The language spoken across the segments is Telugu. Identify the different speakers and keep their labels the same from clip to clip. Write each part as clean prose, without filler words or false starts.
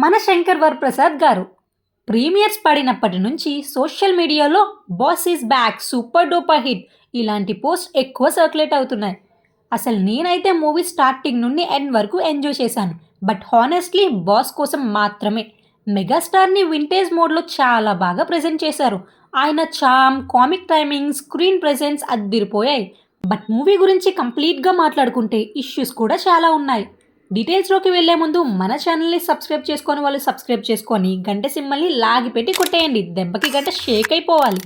Speaker 1: మన శంకర్ వరప్రసాద్ గారు ప్రీమియర్స్ పడినప్పటి నుంచి సోషల్ మీడియాలో boss is back super duper hit ఇలాంటి పోస్ట్ ఎక్కువ సర్క్యులేట్ అవుతున్నాయి. అసలు నేనైతే మూవీ స్టార్టింగ్ నుండి ఎండ్ వరకు ఎంజాయ్ చేశాను. బట్ హానెస్ట్లీ బాస్ కోసం మాత్రమే. మెగాస్టార్ని వింటేజ్ మోడ్లో చాలా బాగా ప్రజెంట్ చేశారు. ఆయన charm, comic timing, screen presence అద్దిరిపోయాయి. బట్ మూవీ గురించి కంప్లీట్గా మాట్లాడుకుంటే ఇష్యూస్ కూడా చాలా ఉన్నాయి. డీటెయిల్స్లోకి వెళ్లే ముందు మన ఛానల్ని సబ్స్క్రైబ్ చేసుకొని వాళ్ళు సబ్స్క్రైబ్ చేసుకొని గంట సింబల్ని లాగి పెట్టి కొట్టేయండి. దెబ్బకి గంట షేక్ అయిపోవాలి.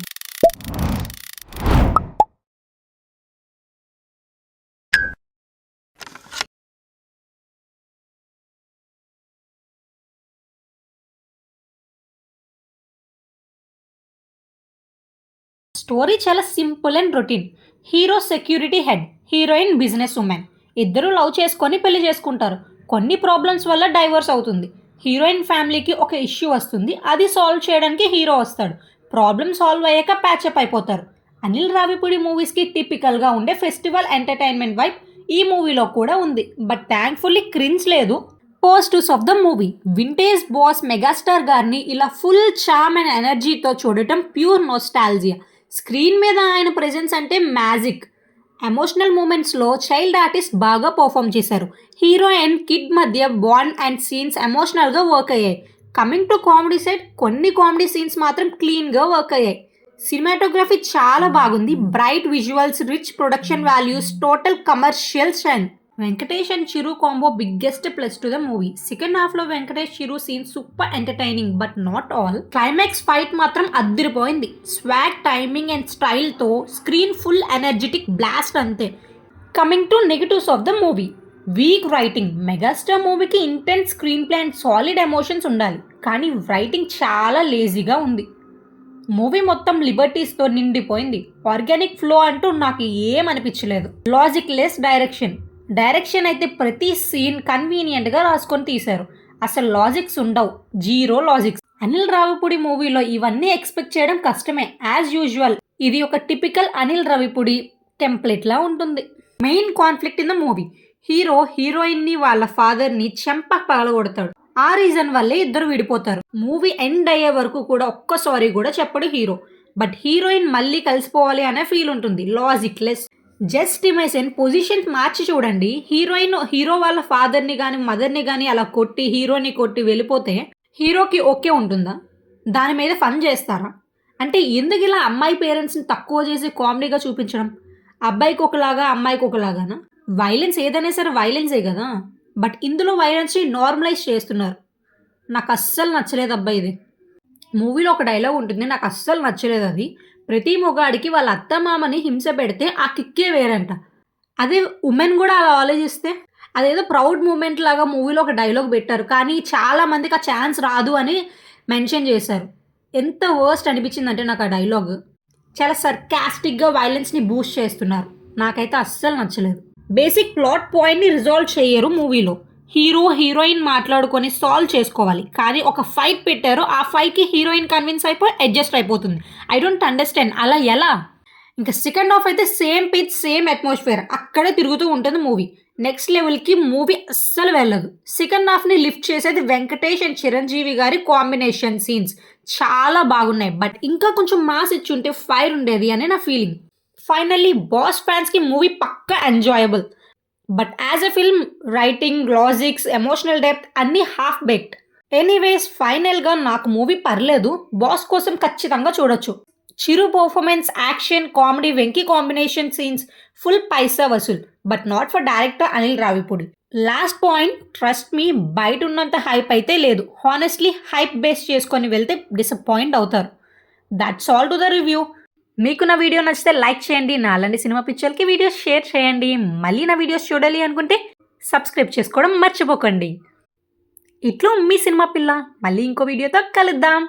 Speaker 1: స్టోరీ చాలా simple and routine. Hero security head, heroine business women. ఇద్దరు లవ్ చేసుకొని పెళ్లి చేసుకుంటారు. కొన్ని ప్రాబ్లమ్స్ వల్ల డైవర్స్ అవుతుంది. హీరోయిన్ ఫ్యామిలీకి ఒక ఇష్యూ వస్తుంది. అది సాల్వ్ చేయడానికి హీరో వస్తాడు. ప్రాబ్లమ్ సాల్వ్ అయ్యాక ప్యాచప్ అయిపోతారు. అనిల్ రావిపూడి మూవీస్కి టిపికల్గా ఉండే ఫెస్టివల్ ఎంటర్టైన్మెంట్ వైబ్ ఈ మూవీలో కూడా ఉంది. బట్ థ్యాంక్ఫుల్లీ క్రిన్స్ లేదు. Posters of the movie. Vintage boss megastar గారిని ఇలా ఫుల్ చామ్ అండ్ ఎనర్జీతో చూడటం ప్యూర్ నోస్టాల్జియా. స్క్రీన్ మీద ఆయన ప్రెజెన్స్ అంటే మ్యాజిక్. ఎమోషనల్ మూమెంట్స్లో చైల్డ్ ఆర్టిస్ట్ బాగా పర్ఫామ్ చేశారు. హీరో అండ్ కిడ్ మధ్య బాండ్ అండ్ సీన్స్ ఎమోషనల్గా వర్క్ అయ్యాయి. కమింగ్ టు కామెడీ సైడ్, కొన్ని కామెడీ సీన్స్ మాత్రం క్లీన్గా వర్క్ అయ్యాయి. సినిమాటోగ్రఫీ చాలా బాగుంది. Bright visuals, rich production values, total commercial strength. Venkatesh and Chiru combo biggest plus to the movie. Second హాఫ్లో Venkatesh Chiru scene super entertaining but not all. Climax fight మాత్రం అద్దిరిపోయింది. Swag, timing and స్టైల్తో screen full energetic blast అంతే. Coming to negatives of the movie. Weak writing. Megastar మూవీకి intense screenplay and solid emotions ఉండాలి, కానీ రైటింగ్ చాలా లేజీగా ఉంది. మూవీ మొత్తం లిబర్టీస్తో నిండిపోయింది. ఆర్గానిక్ ఫ్లో అంటూ నాకు ఏమనిపించలేదు. లాజిక్ లెస్ డైరెక్షన్ అయితే ప్రతి సీన్ కన్వీనియంట్గా రాసుకొని తీశారు. అసలు లాజిక్స్ ఉండవు, జీరో లాజిక్స్. అనిల్ రావిపూడి మూవీలో ఇవన్నీ ఎక్స్పెక్ట్ చేయడం కష్టమే. యాజ్ యూజువల్ ఇది ఒక టిపికల్ అనిల్ రావిపూడి టెంప్లెట్లా ఉంటుంది. Main conflict in the movie. Hero హీరోయిన్ని వాళ్ళ ఫాదర్ని చెంప పగలగొడతాడు. ఆ రీజన్ వల్లే ఇద్దరు విడిపోతారు. మూవీ ఎండ్ అయ్యే వరకు కూడా ఒక్క సారీ కూడా చెప్పడు హీరో. బట్ హీరోయిన్ మళ్ళీ కలిసిపోవాలి అనే ఫీల్ ఉంటుంది. Logic less. Just imagine positions మార్చి చూడండి. హీరో వాళ్ళ ఫాదర్ని కానీ మదర్ని కానీ అలా కొట్టి హీరోని కొట్టి వెళ్ళిపోతే హీరోకి ఓకే ఉంటుందా? దాని మీద ఫన్ చేస్తారా? అంటే ఎందుకు ఇలా అమ్మాయి పేరెంట్స్ని తక్కువ చేసి కామెడీగా చూపించడం? అబ్బాయికి ఒకలాగా అమ్మాయికి ఒకలాగానా? వైలెన్స్ ఏదైనా సరే వైలెన్సే కదా. బట్ ఇందులో వైలెన్స్ని నార్మలైజ్ చేస్తున్నారు. నాకు అస్సలు నచ్చలేదు అబ్బాయి ఇది. మూవీలో ఒక డైలాగ్ ఉంటుంది, నాకు అస్సలు నచ్చలేదు అది. ప్రతి మొగాడికి వాళ్ళ అత్తమామని హింస పెడితే ఆ కిక్కే వేరంట. అదే ఉమెన్ కూడా అలా ఆలోచిస్తే అదేదో ప్రౌడ్ మూమెంట్ లాగా మూవీలో ఒక డైలాగ్ పెట్టారు, కానీ చాలామందికి ఆ ఛాన్స్ రాదు అని మెన్షన్ చేశారు. ఎంత వర్స్ట్ అనిపించిందంటే నాకు ఆ డైలాగ్. చాలా సర్కాస్టిక్గా వైలెన్స్ని బూస్ట్ చేస్తున్నారు. నాకైతే అస్సలు నచ్చలేదు. బేసిక్ ప్లాట్ పాయింట్ని రిజాల్వ్ చేయరు మూవీలో. హీరో హీరోయిన్ మాట్లాడుకొని సాల్వ్ చేసుకోవాలి, కానీ ఒక ఫైట్ పెట్టారు. ఆ ఫైట్కి హీరోయిన్ కన్విన్స్ అయిపోయి అడ్జస్ట్ అయిపోతుంది. ఐ డోంట్ అండర్స్టాండ్ అలా ఎలా. ఇంకా సెకండ్ హాఫ్ అయితే సేమ్ పిచ్, సేమ్ అట్మాస్ఫియర్, అక్కడే తిరుగుతూ ఉంటుంది మూవీ. నెక్స్ట్ లెవెల్కి మూవీ అస్సలు వెళ్ళదు. సెకండ్ హాఫ్ని లిఫ్ట్ చేసేది వెంకటేష్ అండ్ చిరంజీవి గారి కాంబినేషన్ సీన్స్ చాలా బాగున్నాయి. బట్ ఇంకా కొంచెం మాస్ ఇచ్చుంటే ఫైర్ ఉండేది అని నా ఫీలింగ్. ఫైనల్లీ బాస్ ఫ్యాన్స్కి మూవీ పక్కా enjoyable. But as a film, writing, logics, emotional depth అన్నీ హాఫ్ బేక్డ్. ఎనీవేస్ ఫైనల్గా నాకు మూవీ పర్లేదు. బాస్ కోసం ఖచ్చితంగా చూడొచ్చు. Chiru performance, action, comedy, Venky combination scenes full paisa vasool. But not for director Anil Ravipudi. Last point, trust me, బయట ఉన్నంత హైప్ అయితే లేదు. హానెస్ట్లీ హైప్ బేస్ చేసుకొని వెళ్తే డిసప్పాయింట్ అవుతారు. That's all to the review. మీకు నా వీడియో నచ్చితే లైక్ చేయండి. నా అలాంటి సినిమా పిక్చర్కి వీడియోస్ షేర్ చేయండి. మళ్ళీ నా వీడియోస్ చూడాలి అనుకుంటే సబ్స్క్రైబ్ చేసుకోవడం మర్చిపోకండి. ఇట్లు మీ సినిమా పిల్ల. మళ్ళీ ఇంకో వీడియోతో కలుద్దాం.